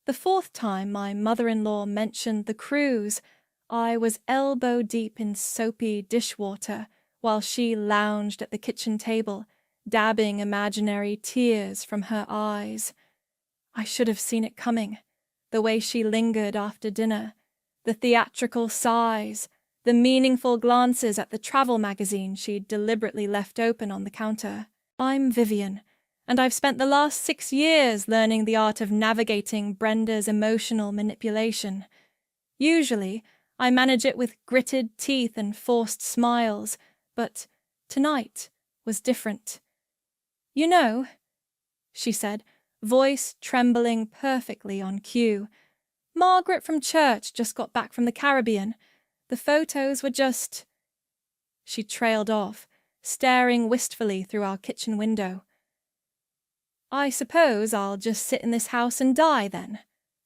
The fourth time my mother-in-law mentioned the cruise, I was elbow-deep in soapy dishwater while she lounged at the kitchen table, dabbing imaginary tears from her eyes. I should have seen it coming, the way she lingered after dinner, the theatrical sighs, the meaningful glances at the travel magazine she'd deliberately left open on the counter. I'm Vivian, and I've spent the last 6 years learning the art of navigating Brenda's emotional manipulation. Usually, I manage it with gritted teeth and forced smiles, but tonight was different. "You know," she said, voice trembling perfectly on cue, "Margaret from church just got back from the Caribbean. The photos were just—" She trailed off, staring wistfully through our kitchen window. "I suppose I'll just sit in this house and die, then,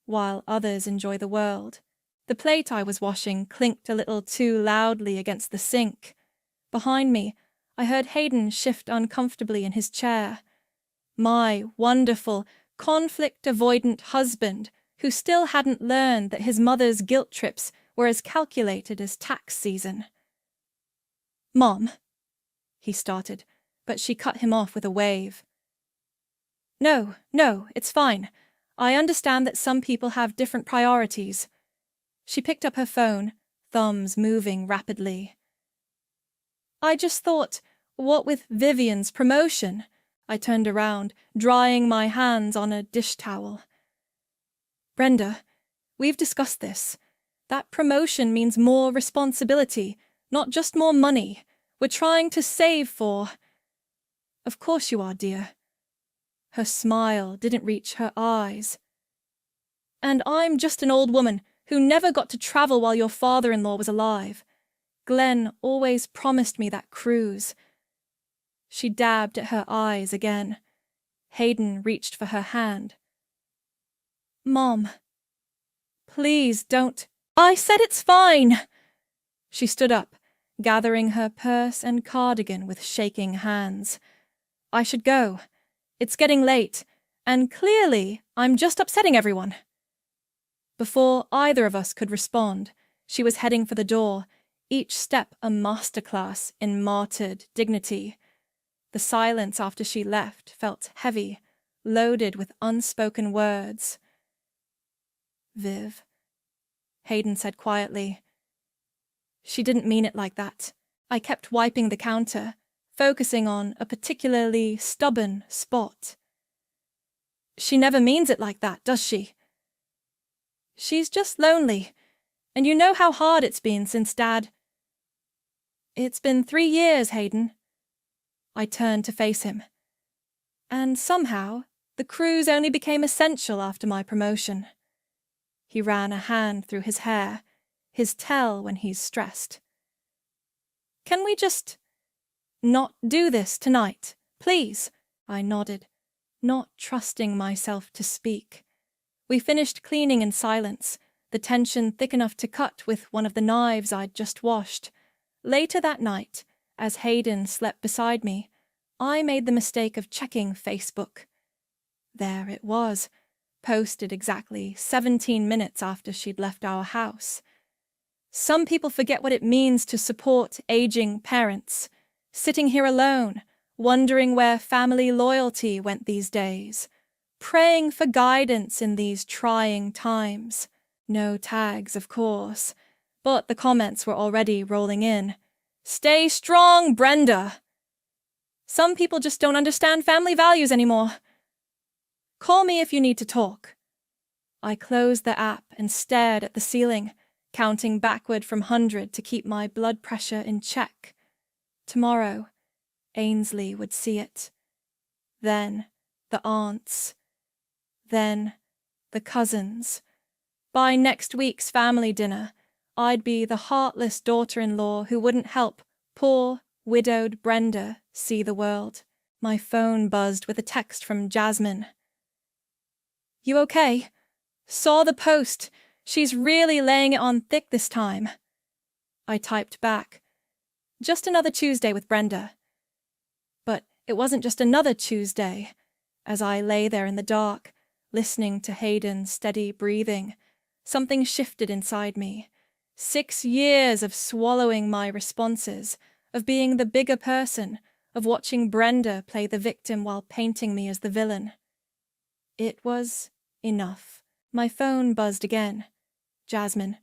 while others enjoy the world." The plate I was washing clinked a little too loudly against the sink. Behind me, I heard Hayden shift uncomfortably in his chair. My wonderful, conflict-avoidant husband, who still hadn't learned that his mother's guilt trips were as calculated as tax season. "Mom," he started, but she cut him off with a wave. No, it's fine. I understand that some people have different priorities." She picked up her phone, thumbs moving rapidly. "I just thought, what with Vivian's promotion?" I turned around, drying my hands on a dish towel. "Brenda, we've discussed this. That promotion means more responsibility, not just more money. We're trying to save for—" "Of course you are, dear." Her smile didn't reach her eyes. "And I'm just an old woman who never got to travel while your father-in-law was alive. Glenn always promised me that cruise." She dabbed at her eyes again. Hayden reached for her hand. "Mom, please don't—" "I said it's fine!" She stood up, gathering her purse and cardigan with shaking hands. "I should go. It's getting late, and clearly I'm just upsetting everyone." Before either of us could respond, she was heading for the door, each step a masterclass in martyred dignity. The silence after she left felt heavy, loaded with unspoken words. "Viv," Hayden said quietly. "She didn't mean it like that." I kept wiping the counter, focusing on a particularly stubborn spot. "She never means it like that, does she?" "She's just lonely, and you know how hard it's been since Dad—" "It's been 3 years, Hayden." I turned to face him. "And somehow, the cruise only became essential after my promotion." He ran a hand through his hair, his tell when he's stressed. "Can we just not do this tonight, please?" I nodded, not trusting myself to speak. We finished cleaning in silence, the tension thick enough to cut with one of the knives I'd just washed. Later that night, as Hayden slept beside me, I made the mistake of checking Facebook. There it was, posted exactly 17 minutes after she'd left our house. Some people forget what it means to support aging parents, sitting here alone, wondering where family loyalty went these days, praying for guidance in these trying times. No tags, of course, but the comments were already rolling in. "Stay strong, Brenda!" "Some people just don't understand family values anymore." "Call me if you need to talk." I closed the app and stared at the ceiling, counting backward from 100 to keep my blood pressure in check. Tomorrow, Ainsley would see it. Then, the aunts. Then, the cousins. By next week's family dinner, I'd be the heartless daughter-in-law who wouldn't help poor, widowed Brenda see the world. My phone buzzed with a text from Jasmine. "You okay? Saw the post. She's really laying it on thick this time." I typed back, "Just another Tuesday with Brenda." But it wasn't just another Tuesday. As I lay there in the dark, listening to Hayden's steady breathing. Something shifted inside me. 6 years of swallowing my responses, of being the bigger person, of watching Brenda play the victim while painting me as the villain. It was enough. My phone buzzed again. Jasmine.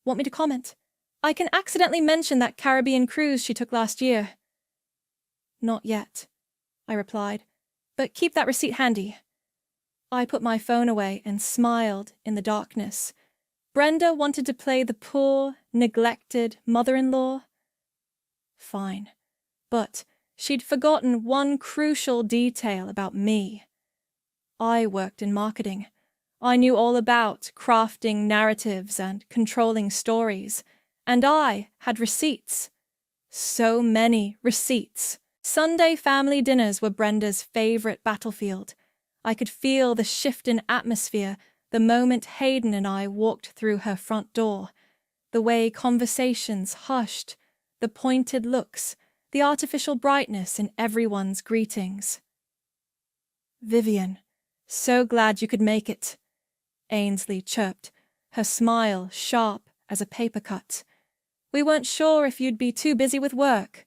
Want me to comment? I can accidentally mention that Caribbean cruise she took last year. Not yet, I replied, but keep that receipt handy. I put my phone away and smiled in the darkness. Brenda wanted to play the poor, neglected mother-in-law. Fine, but she'd forgotten one crucial detail about me. I worked in marketing. I knew all about crafting narratives and controlling stories, and I had receipts. So many receipts. Sunday family dinners were Brenda's favorite battlefield. I could feel the shift in atmosphere the moment Hayden and I walked through her front door, the way conversations hushed, the pointed looks, the artificial brightness in everyone's greetings. Vivian, so glad you could make it, Ainsley chirped, her smile sharp as a paper cut. We weren't sure if you'd be too busy with work.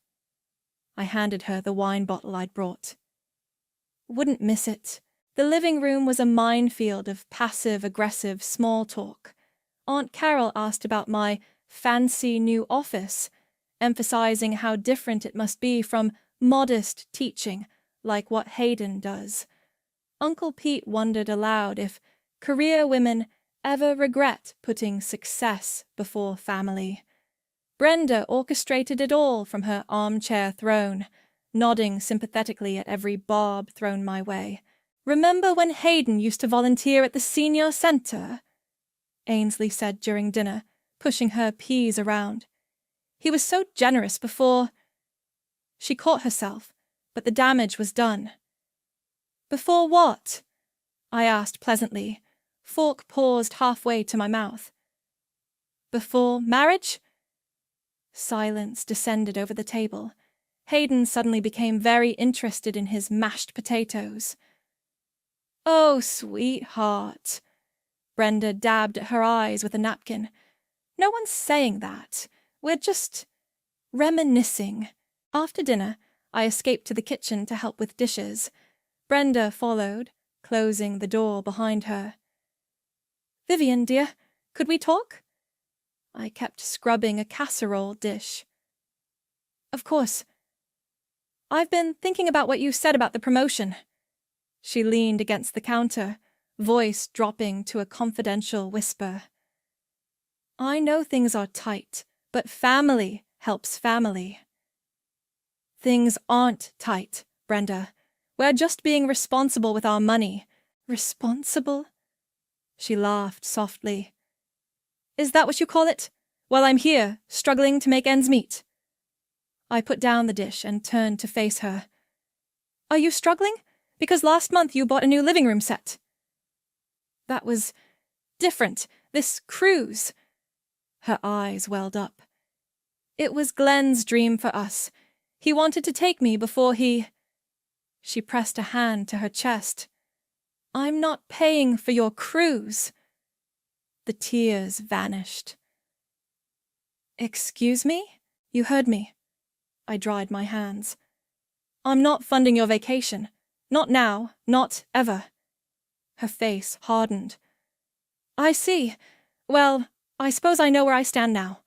I handed her the wine bottle I'd brought. Wouldn't miss it. The living room was a minefield of passive-aggressive small talk. Aunt Carol asked about my fancy new office, emphasizing how different it must be from modest teaching, like what Hayden does. Uncle Pete wondered aloud if career women ever regret putting success before family. Brenda orchestrated it all from her armchair throne, nodding sympathetically at every barb thrown my way. Remember when Hayden used to volunteer at the senior center? Ainsley said during dinner, pushing her peas around. He was so generous before... She caught herself, but the damage was done. Before what? I asked pleasantly. Fork paused halfway to my mouth. Before marriage? Silence descended over the table. Hayden suddenly became very interested in his mashed potatoes. Oh, sweetheart. Brenda dabbed at her eyes with a napkin. No one's saying that. We're just reminiscing. After dinner, I escaped to the kitchen to help with dishes. Brenda followed, closing the door behind her. Vivian, dear, could we talk? I kept scrubbing a casserole dish. Of course. I've been thinking about what you said about the promotion. She leaned against the counter, voice dropping to a confidential whisper. I know things are tight, but family helps family. Things aren't tight, Brenda. We're just being responsible with our money. Responsible? She laughed softly. Is that what you call it? Well, I'm here, struggling to make ends meet. I put down the dish and turned to face her. Are you struggling? Because last month you bought a new living room set. That was different. This cruise. Her eyes welled up. It was Glenn's dream for us. He wanted to take me before he... She pressed a hand to her chest. I'm not paying for your cruise. The tears vanished. Excuse me? You heard me. I dried my hands. I'm not funding your vacation. Not now, not ever. Her face hardened. I see. Well, I suppose I know where I stand now.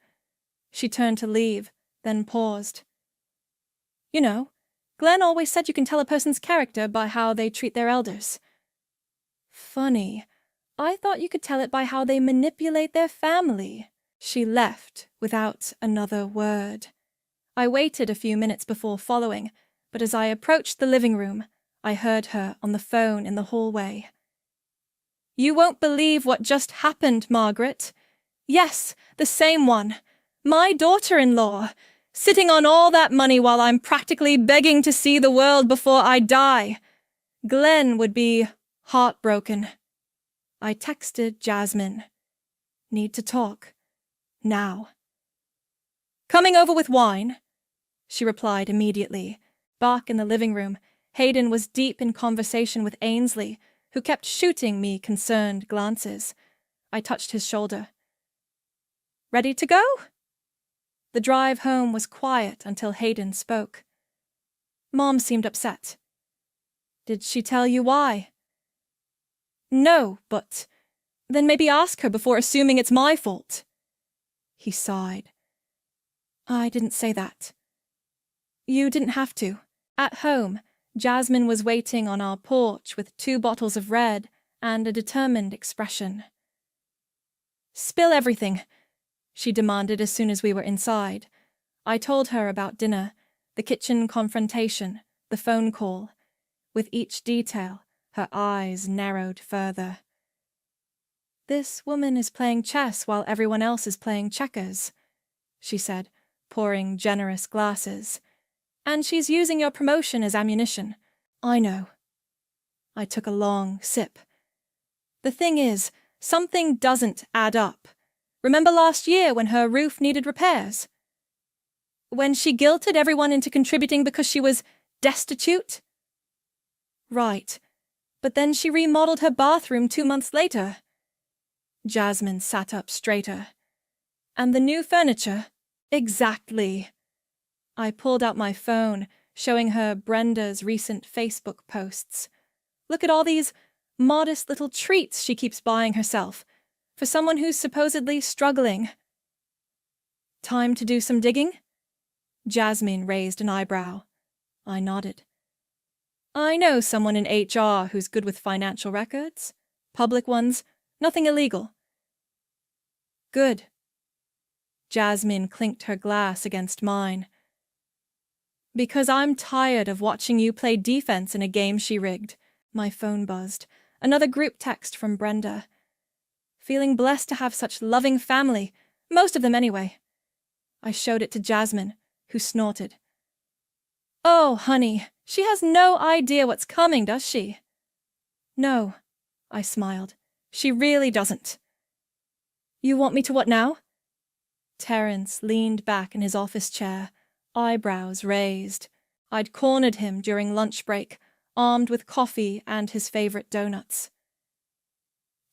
She turned to leave, then paused. You know, Glenn always said you can tell a person's character by how they treat their elders. Funny. I thought you could tell it by how they manipulate their family. She left without another word. I waited a few minutes before following, but as I approached the living room, I heard her on the phone in the hallway. You won't believe what just happened, Margaret. Yes, the same one. My daughter-in-law, sitting on all that money while I'm practically begging to see the world before I die. Glenn would be heartbroken. I texted Jasmine. Need to talk. Now. Coming over with wine, she replied immediately. Back in the living room, Hayden was deep in conversation with Ainsley, who kept shooting me concerned glances. I touched his shoulder. Ready to go? The drive home was quiet until Hayden spoke. Mom seemed upset. Did she tell you why? No, but then maybe ask her before assuming it's my fault. He sighed. I didn't say that. You didn't have to. At home, Jasmine was waiting on our porch with 2 bottles of red and a determined expression. Spill everything, she demanded as soon as we were inside. I told her about dinner, the kitchen confrontation, the phone call. With each detail, her eyes narrowed further. This woman is playing chess while everyone else is playing checkers, she said, pouring generous glasses. And she's using your promotion as ammunition. I know. I took a long sip. The thing is, something doesn't add up. Remember last year when her roof needed repairs? When she guilted everyone into contributing because she was destitute? Right. But then she remodeled her bathroom 2 months later. Jasmine sat up straighter. And the new furniture? Exactly. I pulled out my phone, showing her Brenda's recent Facebook posts. Look at all these modest little treats she keeps buying herself, for someone who's supposedly struggling. Time to do some digging? Jasmine raised an eyebrow. I nodded. I know someone in HR who's good with financial records. Public ones, nothing illegal. Good. Jasmine clinked her glass against mine. Because I'm tired of watching you play defense in a game she rigged. My phone buzzed. Another group text from Brenda. Feeling blessed to have such loving family, most of them anyway. I showed it to Jasmine, who snorted. Oh, honey, she has no idea what's coming, does she? No, I smiled. She really doesn't. You want me to what now? Terence leaned back in his office chair, eyebrows raised. I'd cornered him during lunch break, armed with coffee and his favorite donuts.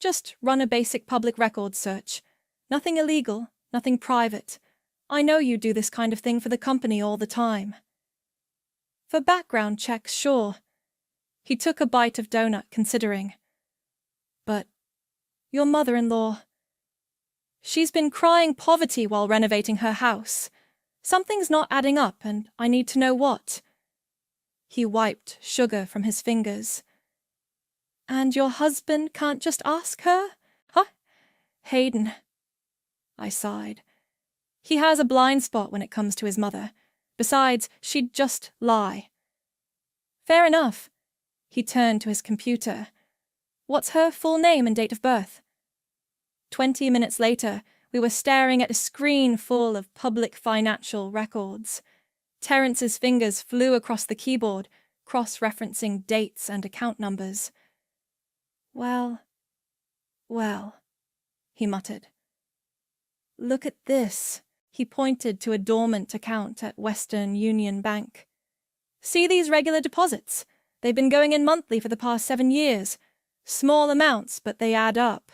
Just run a basic public records search. Nothing illegal, nothing private. I know you do this kind of thing for the company all the time. For background checks, sure. He took a bite of donut, considering. But your mother-in-law... She's been crying poverty while renovating her house. Something's not adding up, and I need to know what. He wiped sugar from his fingers. And your husband can't just ask her? Huh? Hayden. I sighed. He has a blind spot when it comes to his mother. Besides, she'd just lie. Fair enough. He turned to his computer. What's her full name and date of birth? 20 minutes later, we were staring at a screen full of public financial records. Terence's fingers flew across the keyboard, cross-referencing dates and account numbers. Well, he muttered. Look at this. He pointed to a dormant account at Western Union Bank. See these regular deposits? They've been going in monthly for the past 7 years. Small amounts, but they add up.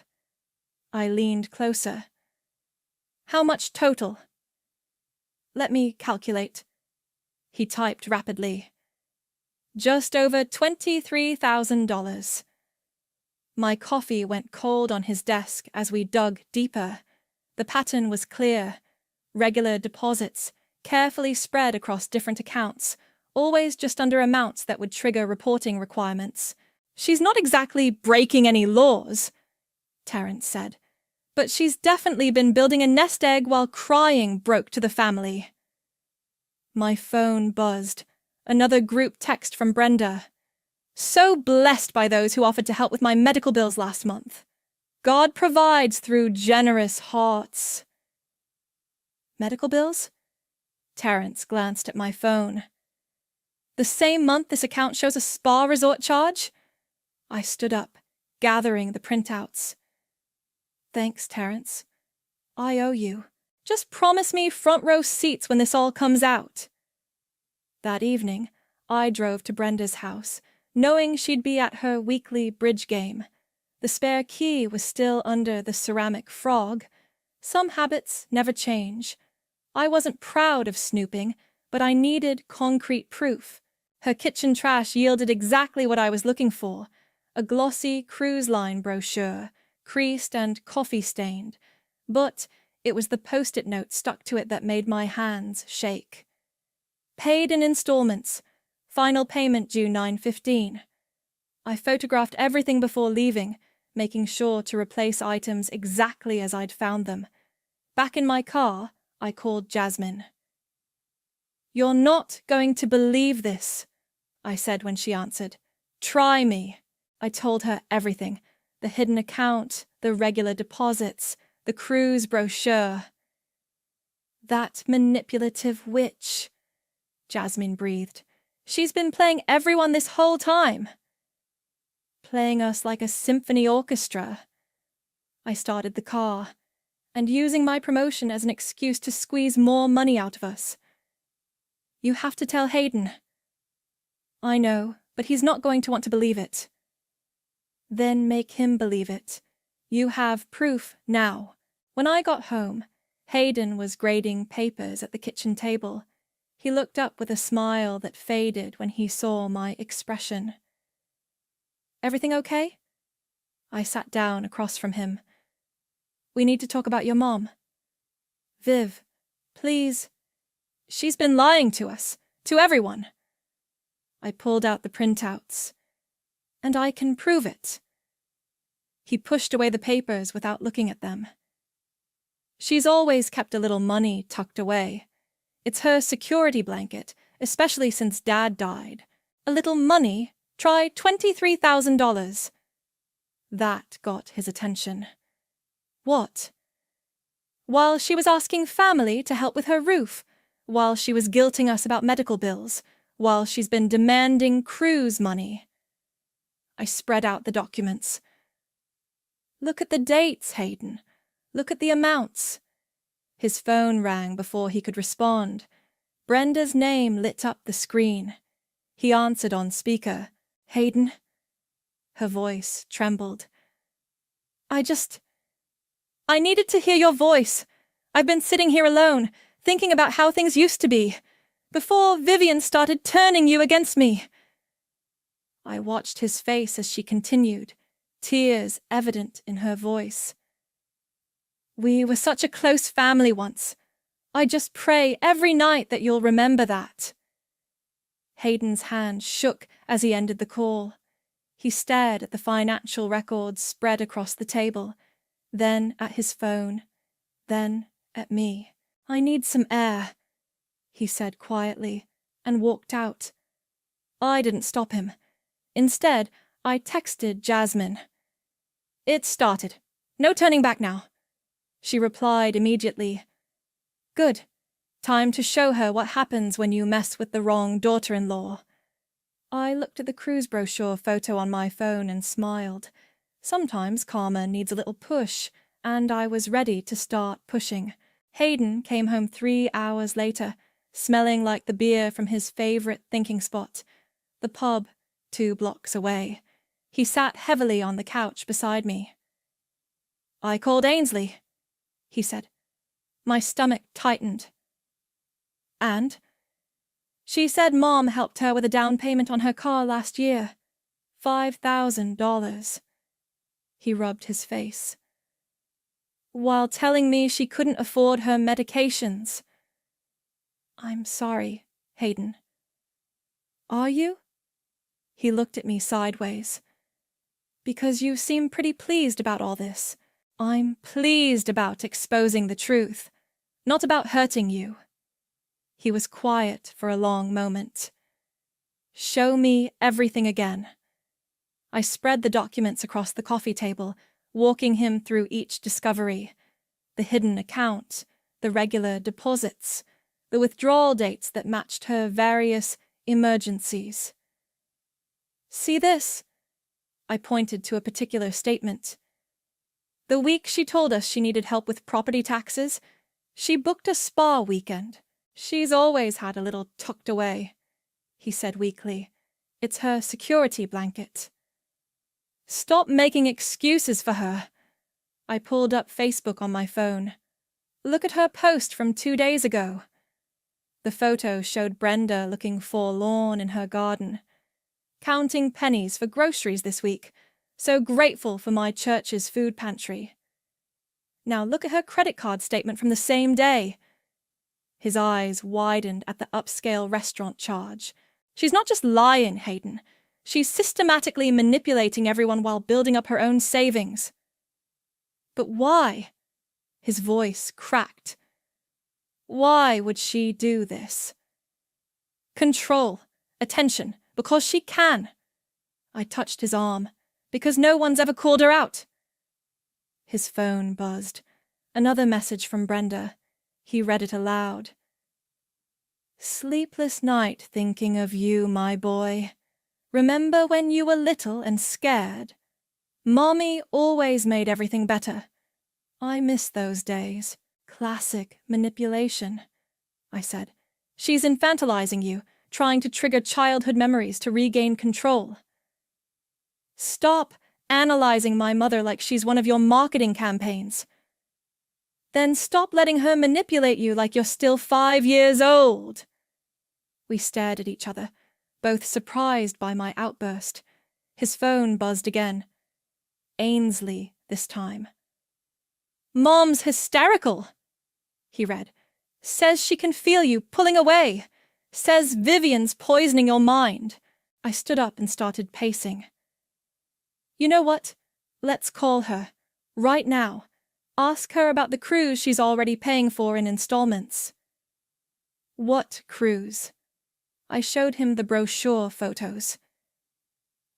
I leaned closer. How much total? Let me calculate. He typed rapidly. Just over $23,000. My coffee went cold on his desk as we dug deeper. The pattern was clear. Regular deposits, carefully spread across different accounts, always just under amounts that would trigger reporting requirements. She's not exactly breaking any laws, Terence said, but she's definitely been building a nest egg while crying broke to the family. My phone buzzed. Another group text from Brenda. So blessed by those who offered to help with my medical bills last month. God provides through generous hearts. Medical bills? Terence glanced at my phone. The same month this account shows a spa resort charge? I stood up, gathering the printouts. Thanks, Terence. I owe you. Just promise me front row seats when this all comes out. That evening, I drove to Brenda's house, knowing she'd be at her weekly bridge game. The spare key was still under the ceramic frog. Some habits never change. I wasn't proud of snooping, but I needed concrete proof. Her kitchen trash yielded exactly what I was looking for: a glossy cruise line brochure, creased and coffee-stained. But it was the post-it note stuck to it that made my hands shake. Paid in installments. Final payment due 9/15. I photographed everything before leaving, making sure to replace items exactly as I'd found them. Back in my car, I called Jasmine. "You're not going to believe this," I said when she answered. "Try me." I told her everything: the hidden account, the regular deposits, the cruise brochure. "That manipulative witch," Jasmine breathed. "She's been playing everyone this whole time." Playing us like a symphony orchestra. I started the car, and using my promotion as an excuse to squeeze more money out of us. "You have to tell Hayden." "I know, but he's not going to want to believe it." "Then make him believe it. You have proof now." When I got home, Hayden was grading papers at the kitchen table. He looked up with a smile that faded when he saw my expression. "Everything okay?" I sat down across from him. "We need to talk about your mom." "Viv, please." "She's been lying to us, to everyone." I pulled out the printouts. "And I can prove it." He pushed away the papers without looking at them. "She's always kept a little money tucked away. It's her security blanket, especially since Dad died. A little money? Try $23,000. That got his attention. "What?" "While she was asking family to help with her roof, while she was guilting us about medical bills, while she's been demanding cruise money." I spread out the documents. "Look at the dates, Hayden. Look at the amounts." His phone rang before he could respond. Brenda's name lit up the screen. He answered on speaker. "Hayden?" Her voice trembled. I needed to hear your voice. I've been sitting here alone, thinking about how things used to be, before Vivian started turning you against me." I watched his face as she continued, tears evident in her voice. "We were such a close family once. I just pray every night that you'll remember that." Hayden's hand shook as he ended the call. He stared at the financial records spread across the table, then at his phone, then at me. "I need some air," he said quietly, and walked out. I didn't stop him. Instead, I texted Jasmine. "It started. No turning back now." She replied immediately. "Good. Time to show her what happens when you mess with the wrong daughter-in-law." I looked at the cruise brochure photo on my phone and smiled. Sometimes karma needs a little push, and I was ready to start pushing. Hayden came home 3 hours later, smelling like the beer from his favorite thinking spot, the pub 2 blocks away. He sat heavily on the couch beside me. "I called Ainsley," he said. My stomach tightened. "And?" "She said Mom helped her with a down payment on her car last year. $5,000. He rubbed his face. "While telling me she couldn't afford her medications." "I'm sorry, Hayden." "Are you?" He looked at me sideways. "Because you seem pretty pleased about all this." "I'm pleased about exposing the truth, not about hurting you." He was quiet for a long moment. "Show me everything again." I spread the documents across the coffee table, walking him through each discovery: the hidden account, the regular deposits, the withdrawal dates that matched her various emergencies. "See this?" I pointed to a particular statement. "The week she told us she needed help with property taxes, she booked a spa weekend. She's always had a little tucked away," he said weakly. It's her security blanket. Stop making excuses for her. I pulled up Facebook on my phone. Look at her post from 2 days ago. The photo showed Brenda looking forlorn in her garden. Counting pennies for groceries this week, so grateful for my church's food pantry. Now look at her credit card statement from the same day. His eyes widened at the upscale restaurant charge. She's not just lying, Hayden. She's systematically manipulating everyone while building up her own savings. But why? His voice cracked. Why would she do this? Control, attention, because she can. I touched his arm, because no one's ever called her out. His phone buzzed. Another message from Brenda. He read it aloud. Sleepless night thinking of you, my boy. Remember when you were little and scared? Mommy always made everything better. I miss those days. Classic manipulation, I said. She's infantilizing you, trying to trigger childhood memories to regain control. Stop analyzing my mother like she's one of your marketing campaigns. Then stop letting her manipulate you like you're still 5 years old. We stared at each other, both surprised by my outburst. His phone buzzed again. Ainsley, this time. Mom's hysterical, he read. Says she can feel you pulling away. Says Vivian's poisoning your mind. I stood up and started pacing. You know what? Let's call her. Right now. Ask her about the cruise she's already paying for in installments. What cruise? I showed him the brochure photos.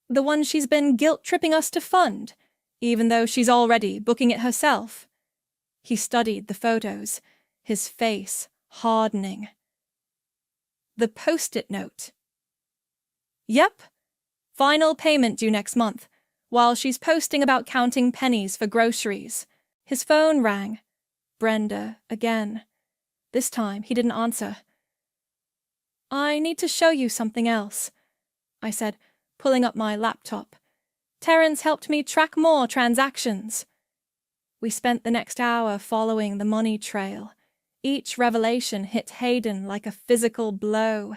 The one she's been guilt-tripping us to fund, even though she's already booking it herself. He studied the photos, his face hardening. The post-it note. Yep. Final payment due next month, while she's posting about counting pennies for groceries. His phone rang. Brenda again. This time he didn't answer. I need to show you something else, I said, pulling up my laptop. Terence helped me track more transactions. We spent the next hour following the money trail. Each revelation hit Hayden like a physical blow.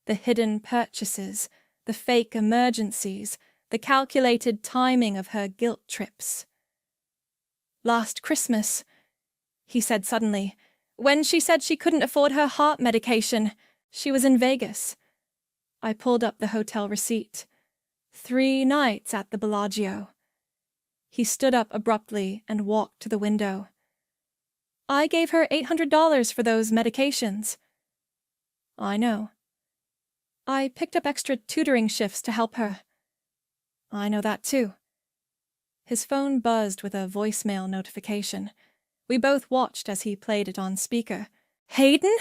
The hidden purchases, the fake emergencies, the calculated timing of her guilt trips. Last Christmas, he said suddenly, when she said she couldn't afford her heart medication, she was in Vegas. I pulled up the hotel receipt. 3 nights at the Bellagio. He stood up abruptly and walked to the window. I gave her $800 for those medications. I know. I picked up extra tutoring shifts to help her. I know that too. His phone buzzed with a voicemail notification. We both watched as he played it on speaker. Hayden?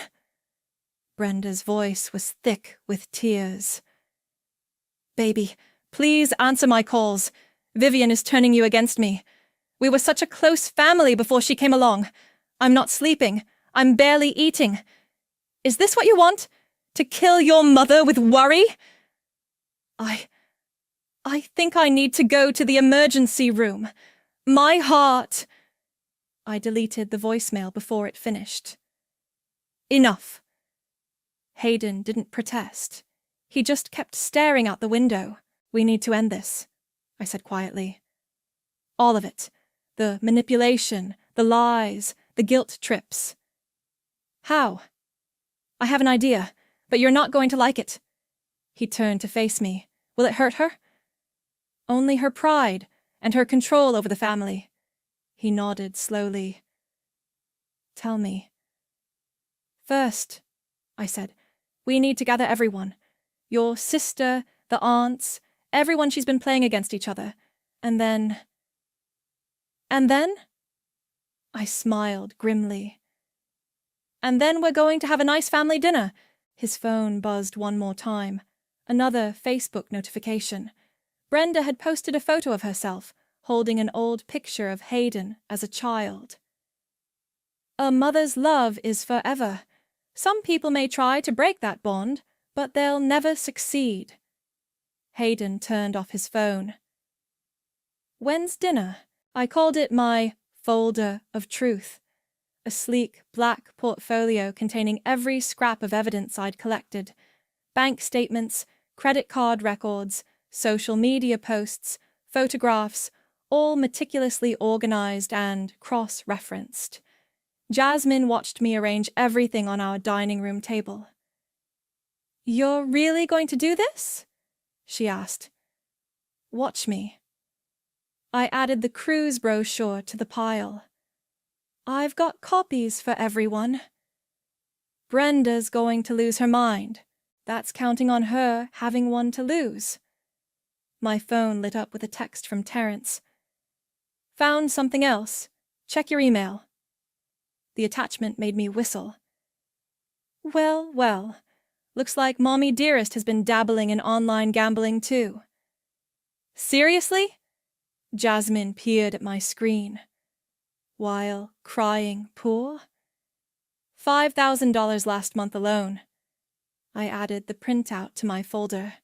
Brenda's voice was thick with tears. Baby, please answer my calls. Vivian is turning you against me. We were such a close family before she came along. I'm not sleeping. I'm barely eating. Is this what you want? To kill your mother with worry? I think I need to go to the emergency room. My heart... I deleted the voicemail before it finished. Enough. Hayden didn't protest. He just kept staring out the window. We need to end this, I said quietly. All of it. The manipulation, the lies, the guilt trips. How? I have an idea, but you're not going to like it. He turned to face me. Will it hurt her? Only her pride and her control over the family. He nodded slowly. Tell me. First, I said, we need to gather everyone. Your sister, the aunts, everyone she's been playing against each other. And then... And then? I smiled grimly. And then we're going to have a nice family dinner. His phone buzzed one more time. Another Facebook notification. Brenda had posted a photo of herself, holding an old picture of Hayden as a child. A mother's love is forever. Some people may try to break that bond, but they'll never succeed. Hayden turned off his phone. When's dinner? I called it my folder of truth, a sleek black portfolio containing every scrap of evidence I'd collected. Bank statements, credit card records, social media posts, photographs, all meticulously organized and cross-referenced. Jasmine watched me arrange everything on our dining room table. "You're really going to do this?" she asked. "Watch me." I added the cruise brochure to the pile. "I've got copies for everyone." "Brenda's going to lose her mind. That's counting on her having one to lose." My phone lit up with a text from Terrence. "Found something else. Check your email." The attachment made me whistle. Well, well. Looks like Mommy Dearest has been dabbling in online gambling too. "Seriously?" Jasmine peered at my screen. "While crying poor?" $5,000 last month alone. I added the printout to my folder.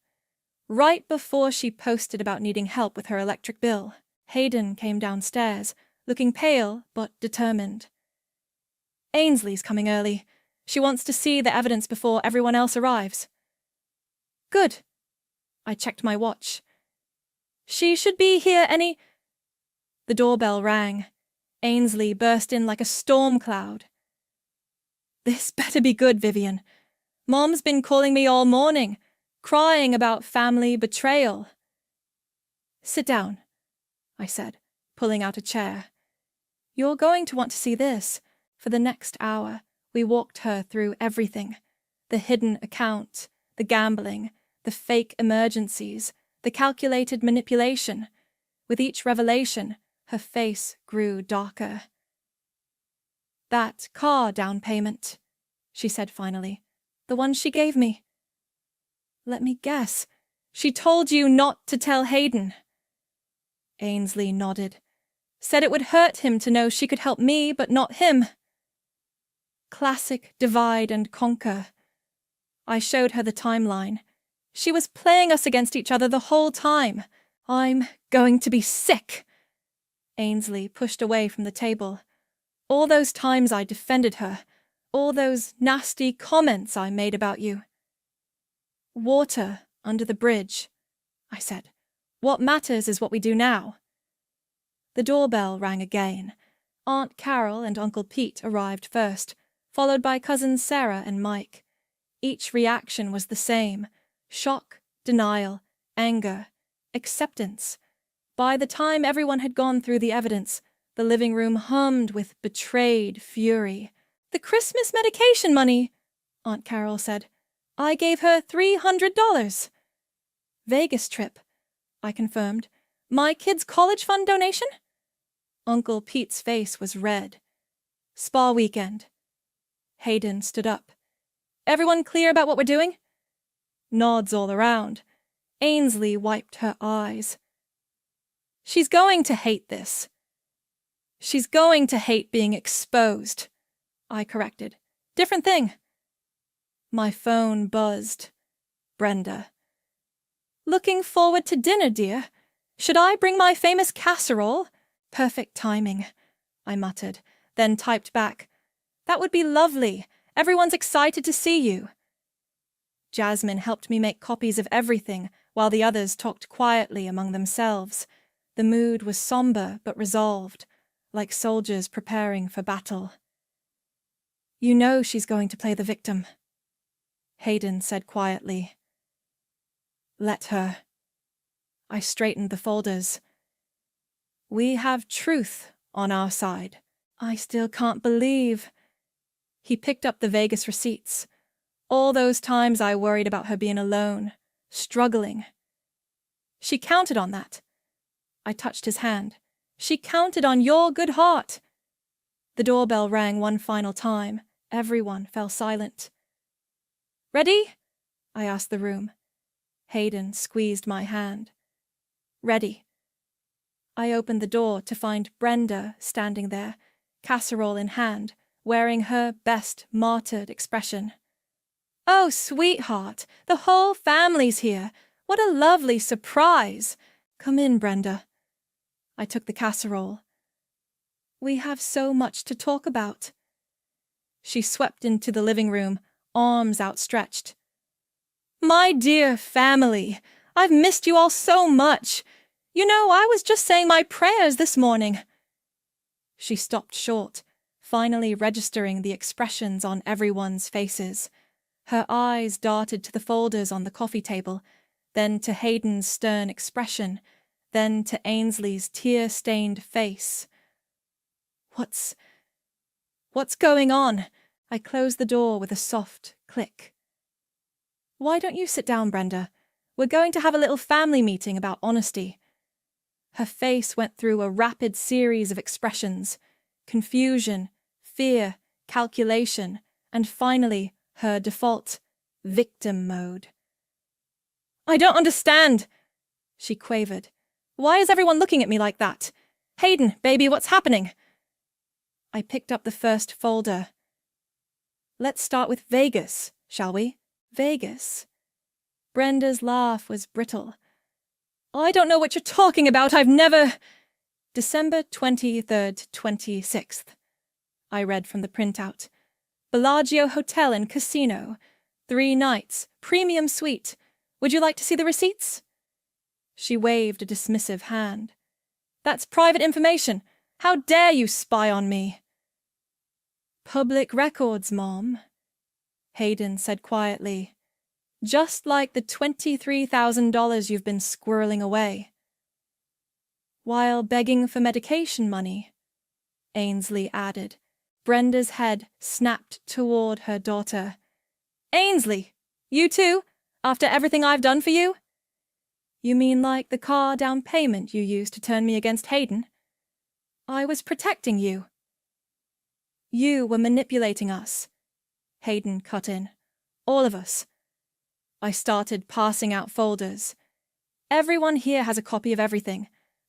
Right before she posted about needing help with her electric bill, Hayden came downstairs, looking pale but determined. "Ainsley's coming early. She wants to see the evidence before everyone else arrives." "Good." I checked my watch. "She should be here any—" The doorbell rang. Ainsley burst in like a storm cloud. "This better be good, Vivian. Mom's been calling me all morning, crying about family betrayal." "Sit down," I said, pulling out a chair. "You're going to want to see this." For the next hour, we walked her through everything. The hidden account, the gambling, the fake emergencies, the calculated manipulation. With each revelation, her face grew darker. "That car down payment," she said finally. "The one she gave me." "Let me guess. She told you not to tell Hayden." Ainsley nodded. "Said it would hurt him to know she could help me, but not him." Classic divide and conquer. I showed her the timeline. She was playing us against each other the whole time. "I'm going to be sick." Ainsley pushed away from the table. "All those times I defended her. All those nasty comments I made about you." "Water under the bridge," I said. "What matters is what we do now." The doorbell rang again. Aunt Carol and Uncle Pete arrived first, followed by cousins Sarah and Mike. Each reaction was the same: shock, denial, anger, acceptance. By the time everyone had gone through the evidence, the living room hummed with betrayed fury. "The Christmas medication money," Aunt Carol said. "I gave her $300. "Vegas trip," I confirmed. "My kid's college fund donation?" Uncle Pete's face was red. "Spa weekend." Hayden stood up. "Everyone clear about what we're doing?" Nods all around. Ainsley wiped her eyes. "She's going to hate this." "She's going to hate being exposed," I corrected. "Different thing." My phone buzzed. Brenda. "Looking forward to dinner, dear. Should I bring my famous casserole?" "Perfect timing," I muttered, then typed back. "That would be lovely. Everyone's excited to see you." Jasmine helped me make copies of everything while the others talked quietly among themselves. The mood was somber but resolved, like soldiers preparing for battle. "You know she's going to play the victim," Hayden said quietly. "Let her." I straightened the folders. "We have truth on our side." "I still can't believe." He picked up the Vegas receipts. All those times I worried about her being alone, struggling. "She counted on that." I touched his hand. "She counted on your good heart." The doorbell rang one final time. Everyone fell silent. "Ready?" I asked the room. Hayden squeezed my hand. "Ready." I opened the door to find Brenda standing there, casserole in hand, wearing her best martyred expression. "Oh, sweetheart, the whole family's here. What a lovely surprise! Come in, Brenda. I took the casserole. We have so much to talk about. She swept into the living room, arms outstretched. My dear family, I've missed you all so much. You know, I was just saying my prayers this morning. She stopped short, finally registering the expressions on everyone's faces. Her eyes darted to the folders on the coffee table, then to Hayden's stern expression, then to Ainsley's tear-stained face. What's going on? I closed the door with a soft click. Why don't you sit down, Brenda? We're going to have a little family meeting about honesty. Her face went through a rapid series of expressions: confusion, fear, calculation, and finally her default victim mode. I don't understand, she quavered. Why is everyone looking at me like that? Hayden, baby, what's happening? I picked up the first folder. Let's start with Vegas, shall we? Vegas. Brenda's laugh was brittle. I don't know what you're talking about. I've never... December 23rd, 26th. I read from the printout. Bellagio Hotel and Casino. 3 nights. Premium suite. Would you like to see the receipts? She waved a dismissive hand. That's private information. How dare you spy on me? Public records, Mom, Hayden said quietly. Just like the $23,000 you've been squirreling away. While begging for medication money, Ainsley added. Brenda's head snapped toward her daughter. Ainsley, you too? After everything I've done for you? You mean like the car down payment you used to turn me against Hayden? I was protecting you. You were manipulating us, Hayden cut in. All of us. I started passing out folders. Everyone here has a copy of everything.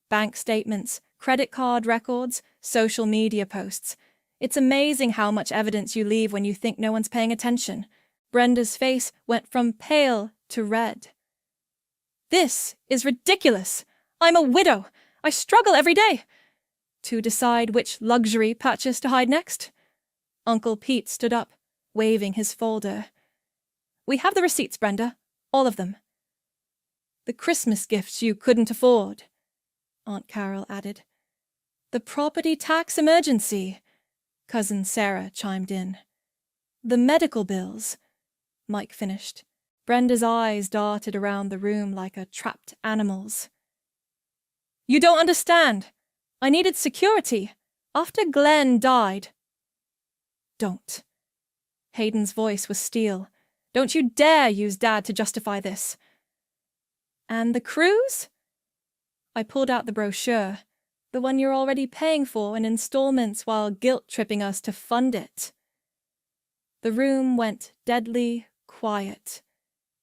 Bank statements, credit card records, social media posts. It's amazing how much evidence you leave when you think no one's paying attention. Brenda's face went from pale to red. This is ridiculous. I'm a widow. I struggle every day. To decide which luxury purchase to hide next? Uncle Pete stood up, waving his folder. We have the receipts, Brenda. All of them. The Christmas gifts you couldn't afford, Aunt Carol added. The property tax emergency, Cousin Sarah chimed in. The medical bills, Mike finished. Brenda's eyes darted around the room like a trapped animal's. You don't understand. I needed security. After Glenn died. Don't. Hayden's voice was steel. Don't you dare use Dad to justify this. And the cruise? I pulled out the brochure, the one you're already paying for in installments while guilt-tripping us to fund it. The room went deadly quiet.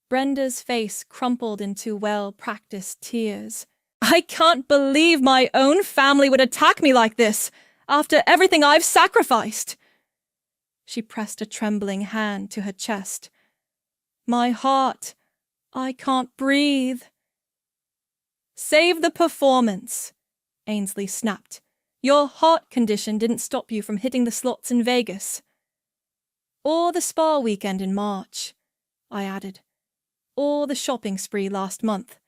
Brenda's face crumpled into well-practiced tears. I can't believe my own family would attack me like this, after everything I've sacrificed. She pressed a trembling hand to her chest. My heart. I can't breathe. Save the performance, Ainsley snapped. Your heart condition didn't stop you from hitting the slots in Vegas. Or the spa weekend in March, I added. Or the shopping spree last month,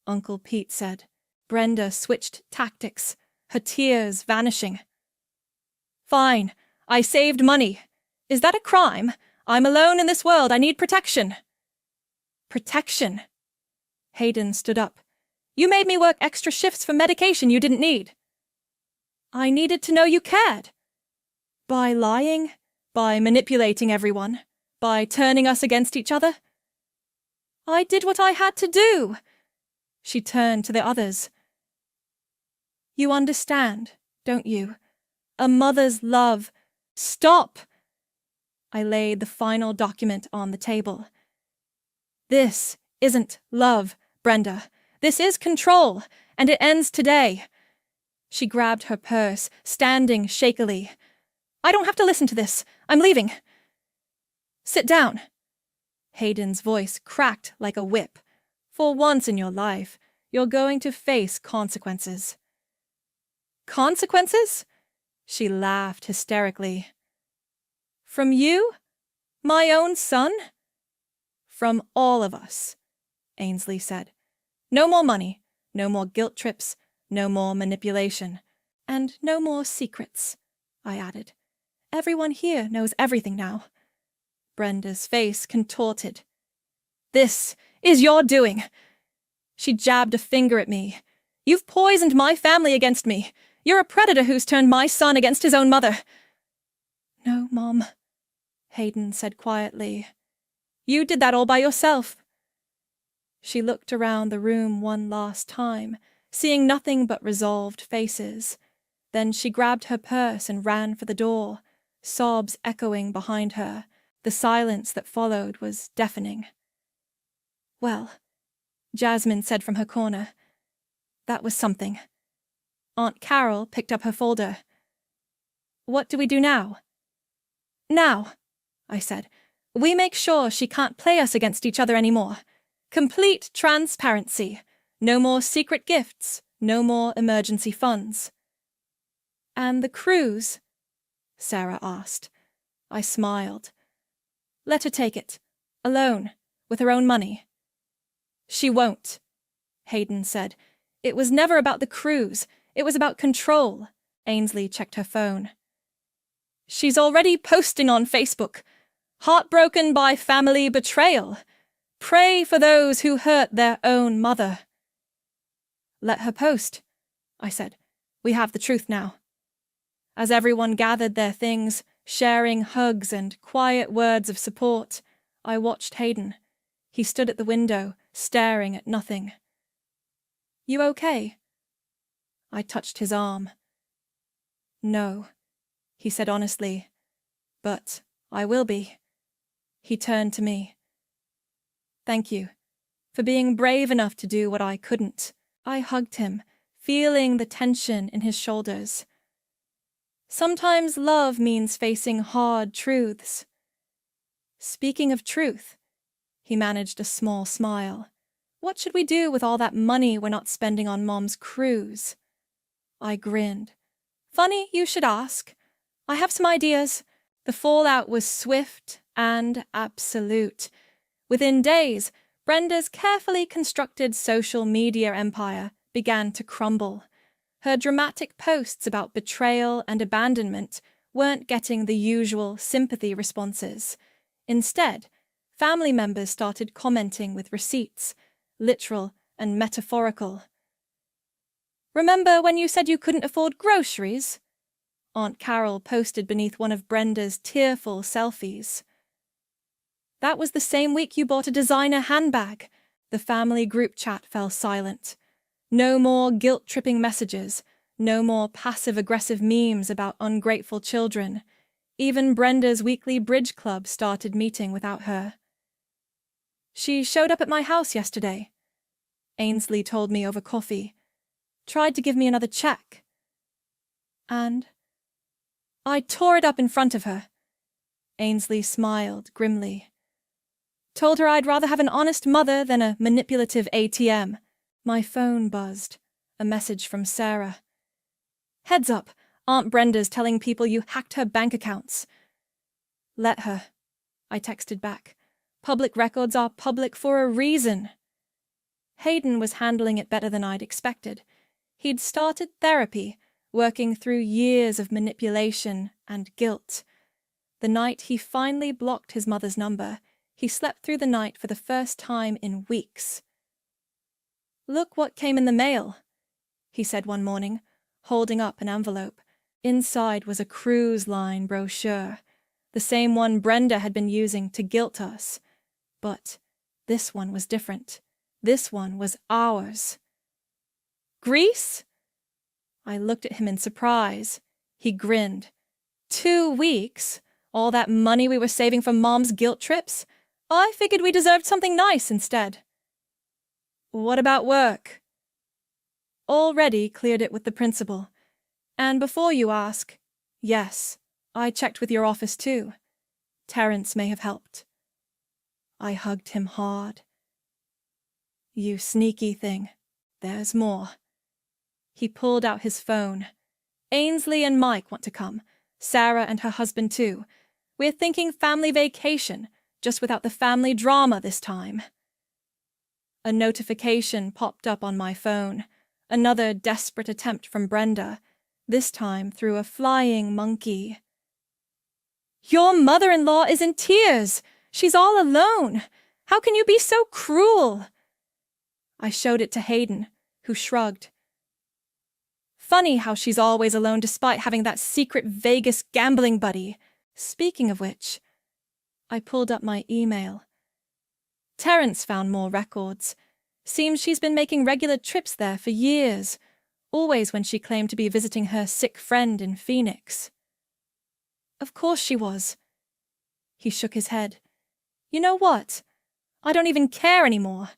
Uncle Pete said. Brenda switched tactics, her tears vanishing. Fine, I saved money. Is that a crime? I'm alone in this world. I need protection. Protection? Hayden stood up. You made me work extra shifts for medication you didn't need. I needed to know you cared. By lying? By manipulating everyone? By turning us against each other? I did what I had to do. She turned to the others. You understand, don't you? A mother's love. Stop! I laid the final document on the table. This isn't love, Brenda. This is control, and it ends today. She grabbed her purse, standing shakily. I don't have to listen to this. I'm leaving. Sit down. Hayden's voice cracked like a whip. For once in your life, you're going to face consequences. Consequences? She laughed hysterically. From you? My own son? From all of us, Ainsley said. No more money, no more guilt trips, no more manipulation, and no more secrets, I added. Everyone here knows everything now. Brenda's face contorted. This is your doing. She jabbed a finger at me. You've poisoned my family against me. You're a predator who's turned my son against his own mother. No, Mom, Hayden said quietly. You did that all by yourself. She looked around the room one last time, seeing nothing but resolved faces. Then she grabbed her purse and ran for the door, sobs echoing behind her. The silence that followed was deafening. Well, Jasmine said from her corner, that was something. Aunt Carol picked up her folder. What do we do now? Now, I said, we make sure she can't play us against each other anymore. Complete transparency. No more secret gifts. No more emergency funds. And the cruise? Sarah asked. I smiled. Let her take it. Alone. With her own money. She won't, Hayden said. It was never about the cruise. It was about control. Ainsley checked her phone. She's already posting on Facebook. Heartbroken by family betrayal. Pray for those who hurt their own mother. Let her post, I said. We have the truth now. As everyone gathered their things, sharing hugs and quiet words of support, I watched Hayden. He stood at the window, staring at nothing. You okay? I touched his arm. No, he said honestly, but I will be. He turned to me. Thank you for being brave enough to do what I couldn't. I hugged him, feeling the tension in his shoulders. Sometimes love means facing hard truths. Speaking of truth, he managed a small smile. What should we do with all that money we're not spending on Mom's cruise? I grinned. Funny you should ask. I have some ideas. The fallout was swift and absolute. Within days, Brenda's carefully constructed social media empire began to crumble. Her dramatic posts about betrayal and abandonment weren't getting the usual sympathy responses. Instead, family members started commenting with receipts, literal and metaphorical. Remember when you said you couldn't afford groceries? Aunt Carol posted beneath one of Brenda's tearful selfies. That was the same week you bought a designer handbag. The family group chat fell silent. No more guilt-tripping messages, no more passive-aggressive memes about ungrateful children. Even Brenda's weekly bridge club started meeting without her. She showed up at my house yesterday, Ainsley told me over coffee. Tried to give me another check. And I tore it up in front of her. Ainsley smiled grimly. Told her I'd rather have an honest mother than a manipulative ATM. My phone buzzed. A message from Sarah. Heads up, Aunt Brenda's telling people you hacked her bank accounts. Let her, I texted back. Public records are public for a reason. Hayden was handling it better than I'd expected. He'd started therapy, working through years of manipulation and guilt. The night he finally blocked his mother's number, he slept through the night for the first time in weeks. Look what came in the mail, he said one morning, holding up an envelope. Inside was a cruise line brochure, the same one Brenda had been using to guilt us. But this one was different. This one was ours. Greece? I looked at him in surprise. He grinned. 2 weeks? All that money we were saving from Mom's guilt trips? I figured we deserved something nice instead. What about work? Already cleared it with the principal. And before you ask, yes, I checked with your office too. Terrence may have helped. I hugged him hard. You sneaky thing. There's more. He pulled out his phone. Ainsley and Mike want to come. Sarah and her husband too. We're thinking family vacation, just without the family drama this time. A notification popped up on my phone. Another desperate attempt from Brenda, this time through a flying monkey. Your mother-in-law is in tears. She's all alone. How can you be so cruel? I showed it to Hayden, who shrugged. Funny how she's always alone despite having that secret Vegas gambling buddy. Speaking of which, I pulled up my email. Terence found more records. Seems she's been making regular trips there for years, always when she claimed to be visiting her sick friend in Phoenix. Of course she was. He shook his head. You know what? I don't even care anymore.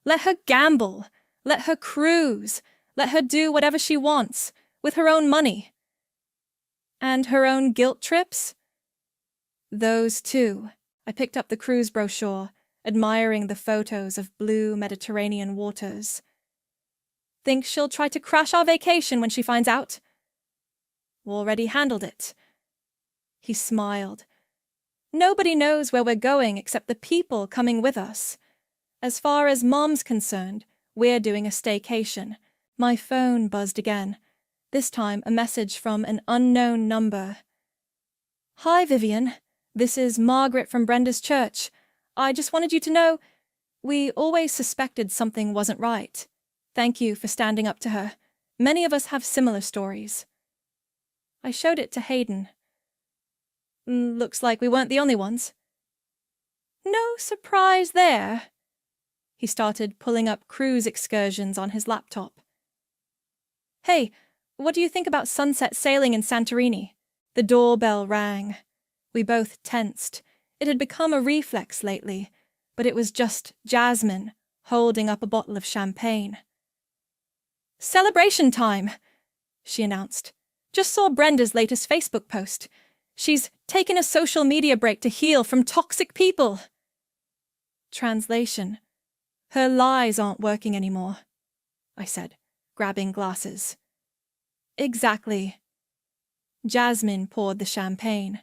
Let her gamble. Let her cruise. Let her do whatever she wants, with her own money. And her own guilt trips? Those too. I picked up the cruise brochure, admiring the photos of blue Mediterranean waters. Think she'll try to crash our vacation when she finds out? Already handled it. He smiled. Nobody knows where we're going except the people coming with us. As far as Mom's concerned, we're doing a staycation. My phone buzzed again, this time a message from an unknown number. Hi, Vivian. This is Margaret from Brenda's church. I just wanted you to know, we always suspected something wasn't right. Thank you for standing up to her. Many of us have similar stories. I showed it to Hayden. Looks like we weren't the only ones. No surprise there. He started pulling up cruise excursions on his laptop. Hey, what do you think about sunset sailing in Santorini? The doorbell rang. We both tensed. It had become a reflex lately, but it was just Jasmine, holding up a bottle of champagne. Celebration time, she announced. Just saw Brenda's latest Facebook post. She's taken a social media break to heal from toxic people. Translation. Her lies aren't working anymore, I said, grabbing glasses. Exactly. Jasmine poured the champagne.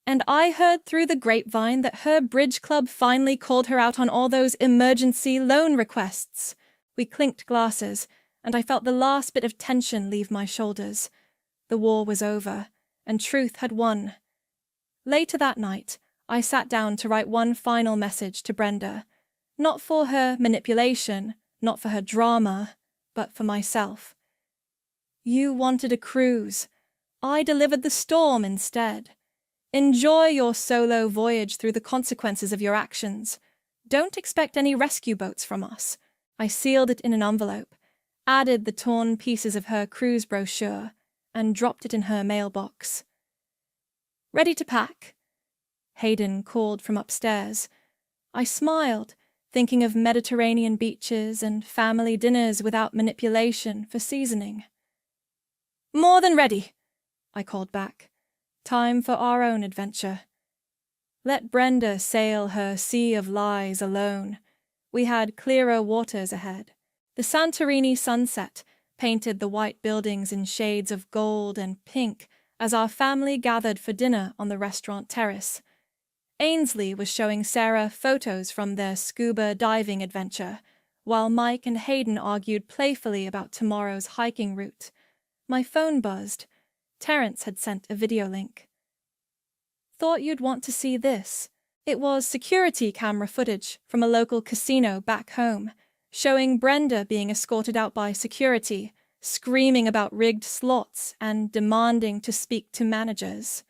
And I heard through the grapevine that her bridge club finally called her out on all those emergency loan requests. We clinked glasses, and I felt the last bit of tension leave my shoulders. The war was over, and truth had won. Later that night, I sat down to write one final message to Brenda. Not for her manipulation, not for her drama, but for myself. You wanted a cruise. I delivered the storm instead. Enjoy your solo voyage through the consequences of your actions. Don't expect any rescue boats from us. I sealed it in an envelope, added the torn pieces of her cruise brochure, and dropped it in her mailbox. Ready to pack? Hayden called from upstairs. I smiled, thinking of Mediterranean beaches and family dinners without manipulation for seasoning. More than ready, I called back. Time for our own adventure. Let Brenda sail her sea of lies alone. We had clearer waters ahead. The Santorini sunset painted the white buildings in shades of gold and pink as our family gathered for dinner on the restaurant terrace. Ainsley was showing Sarah photos from their scuba diving adventure, while Mike and Hayden argued playfully about tomorrow's hiking route. My phone buzzed. Terence had sent a video link. Thought you'd want to see this. It was security camera footage from a local casino back home, showing Brenda being escorted out by security, screaming about rigged slots and demanding to speak to managers.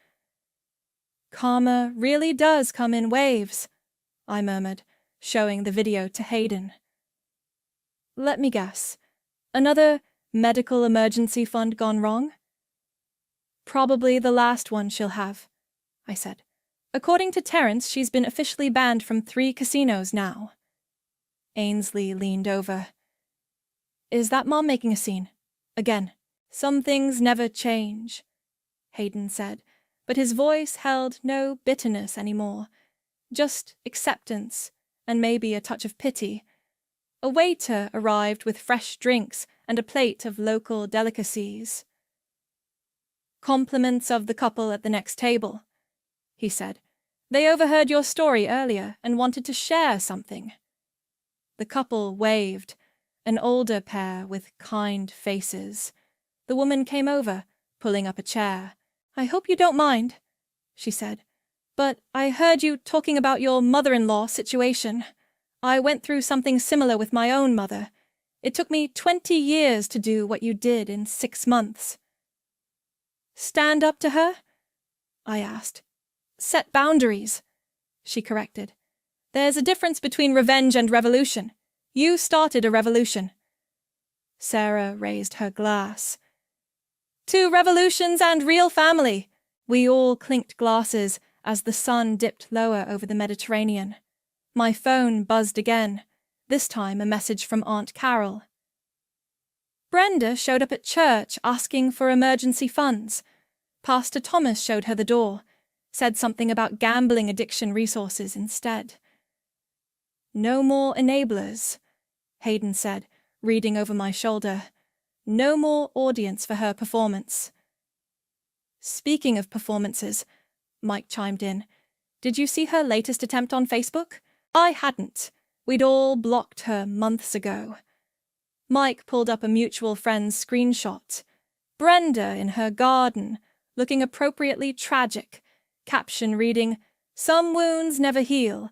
Karma really does come in waves, I murmured, showing the video to Hayden. Let me guess. Another medical emergency fund gone wrong? Probably the last one she'll have, I said. According to Terence, she's been officially banned from 3 casinos now. Ainsley leaned over. Is that Mom making a scene? Again. Some things never change, Hayden said, but his voice held no bitterness anymore, just acceptance and maybe a touch of pity. a waiter arrived with fresh drinks and a plate of local delicacies. "Compliments of the couple at the next table," he said. "They overheard your story earlier and wanted to share something." The couple waved, an older pair with kind faces. The woman came over, pulling up a chair. "I hope you don't mind," she said, "but I heard you talking about your mother-in-law situation. I went through something similar with my own mother. It took me 20 years to do what you did in 6 months." "Stand up to her?" I asked. "Set boundaries," she corrected. "There's a difference between revenge and revolution. You started a revolution." Sarah raised her glass. "To revolutions and real family." We all clinked glasses as the sun dipped lower over the Mediterranean. My phone buzzed again, this time a message from Aunt Carol. "Brenda showed up at church asking for emergency funds. Pastor Thomas showed her the door, said something about gambling addiction resources instead." "No more enablers," Hayden said, reading over my shoulder. "No more audience for her performance." "Speaking of performances," Mike chimed in, "did you see her latest attempt on Facebook? I hadn't. We'd all blocked her months ago." Mike pulled up a mutual friend's screenshot. Brenda in her garden, looking appropriately tragic, caption reading, "Some wounds never heal,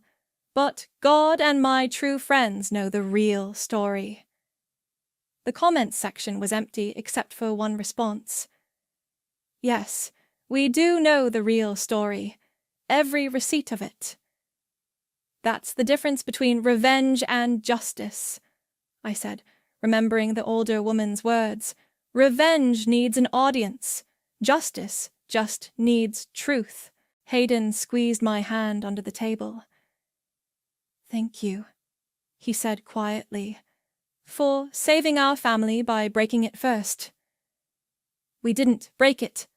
but God and my true friends know the real story." The comments section was empty except for one response. "Yes, we do know the real story. Every receipt of it." "That's the difference between revenge and justice," I said, remembering the older woman's words. "Revenge needs an audience. Justice just needs truth." Hayden squeezed my hand under the table. "Thank you," he said quietly, "for saving our family by breaking it first." "We didn't break it,"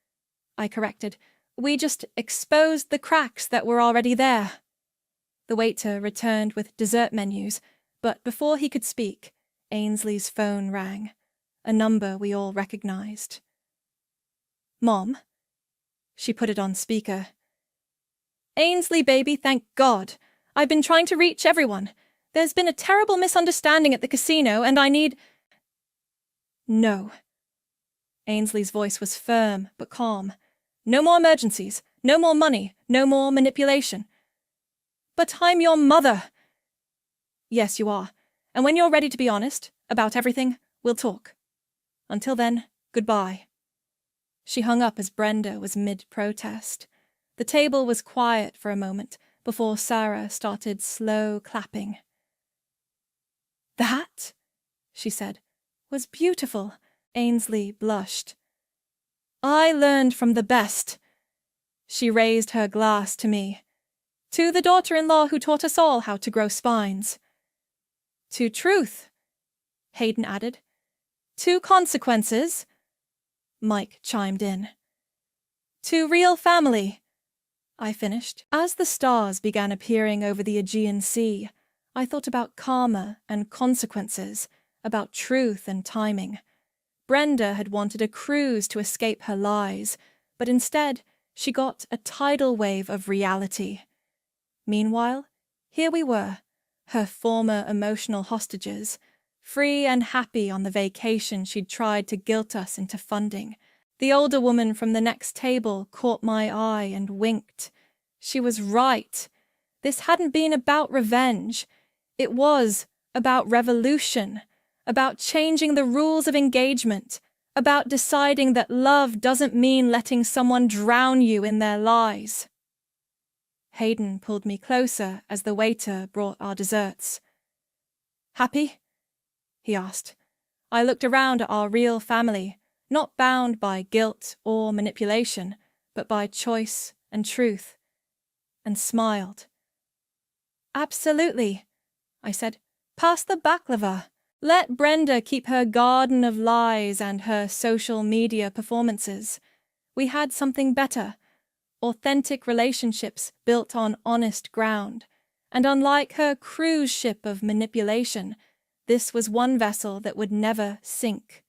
I corrected. "We just exposed the cracks that were already there." The waiter returned with dessert menus, but before he could speak, Ainsley's phone rang, a number we all recognized. "Mom?" She put it on speaker. "Ainsley, baby, thank God. I've been trying to reach everyone. There's been a terrible misunderstanding at the casino, and I need—" "No." Ainsley's voice was firm but calm. "No more emergencies. No more money. No more manipulation." "But I'm your mother." "Yes, you are. And when you're ready to be honest about everything, we'll talk. Until then, goodbye." She hung up as Brenda was mid-protest. The table was quiet for a moment before Sarah started slow clapping. "That," she said, "was beautiful." Ainsley blushed. "I learned from the best." She raised her glass to me. "To the daughter-in-law who taught us all how to grow spines." "To truth," Hayden added. "To consequences," Mike chimed in. "To real family," I finished. As the stars began appearing over the Aegean Sea, I thought about karma and consequences, about truth and timing. Brenda had wanted a cruise to escape her lies, but instead she got a tidal wave of reality. Meanwhile, here we were, her former emotional hostages, free and happy on the vacation she'd tried to guilt us into funding. The older woman from the next table caught my eye and winked. She was right. This hadn't been about revenge. It was about revolution, about changing the rules of engagement, about deciding that love doesn't mean letting someone drown you in their lies. Hayden pulled me closer as the waiter brought our desserts. "Happy?" he asked. I looked around at our real family, not bound by guilt or manipulation, but by choice and truth, and smiled. "Absolutely," I said. "Pass the baklava. Let Brenda keep her garden of lies and her social media performances. We had something better, authentic relationships built on honest ground, and unlike her cruise ship of manipulation, This was one vessel that would never sink.